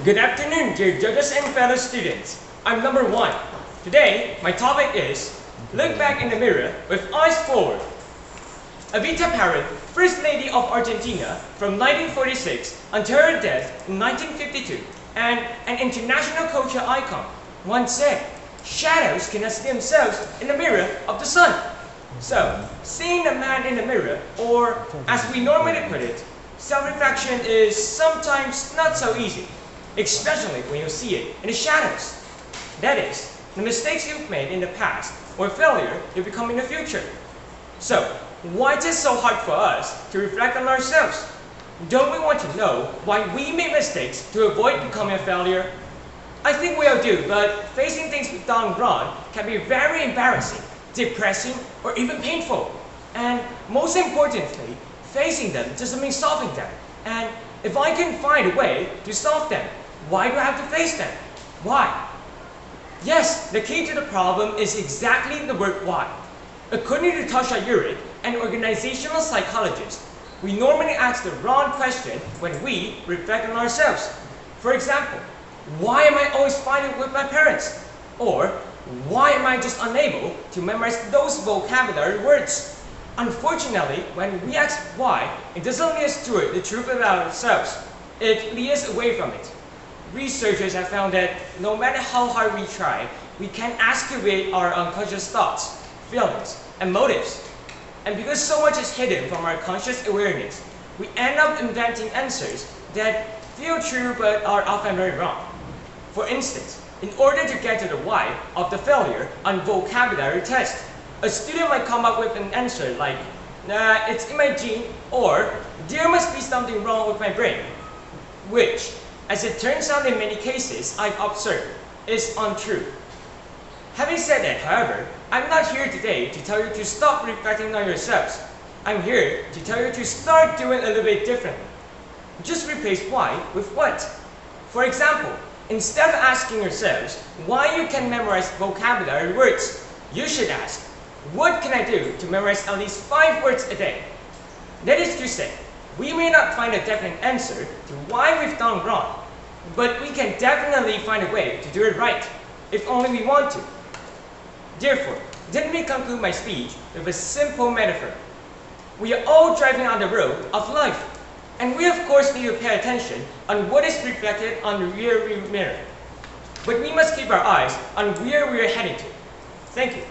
Good afternoon, dear judges and fellow students. I'm number 1. Today, my topic is Look Back in the Mirror with Eyes Forward. Evita Perón, First Lady of Argentina from 1946 until her death in 1952, and an international culture icon, once said, shadows cannot see themselves in the mirror of the sun. So, seeing the man in the mirror, or as we normally put it, self-reflection is sometimes not so easy, especially when you see it in the shadows. That is, the mistakes you've made in the past or failure you become in the future. So, why is it so hard for us to reflect on ourselves? Don't we want to know why we make mistakes to avoid becoming a failure? I think we all do, but facing things we've done wrong can be very embarrassing, depressing, or even painful. And most importantly, facing them doesn't mean solving them. And if I can find a way to solve them, why do I have to face them? Why? Yes, the key to the problem is exactly the word why. According to Tasha Eurich, an organizational psychologist, we normally ask the wrong question when we reflect on ourselves. For example, why am I always fighting with my parents? Or, why am I just unable to memorize those vocabulary words? Unfortunately, when we ask why, it doesn't lead us to the truth about ourselves. It leads us away from it. Researchers have found that no matter how hard we try, we can't excavate our unconscious thoughts, feelings, and motives. And because so much is hidden from our conscious awareness, we end up inventing answers that feel true but are often very wrong. For instance, in order to get to the why of the failure on vocabulary test, a student might come up with an answer like, it's in my gene, or there must be something wrong with my brain, which, as it turns out in many cases I've observed, is untrue. Having said that, however, I'm not here today to tell you to stop reflecting on yourselves. I'm here to tell you to start doing a little bit differently. Just replace why with what. For example, instead of asking yourselves why you can memorize vocabulary words, you should ask, what can I do to memorize at least 5 words a day? That is to say, we may not find a definite answer to why we've done wrong, but we can definitely find a way to do it right, if only we want to. Therefore, let me conclude my speech with a simple metaphor. We are all driving on the road of life, and we of course need to pay attention on what is reflected on the rear view mirror. But we must keep our eyes on where we are heading to. Thank you.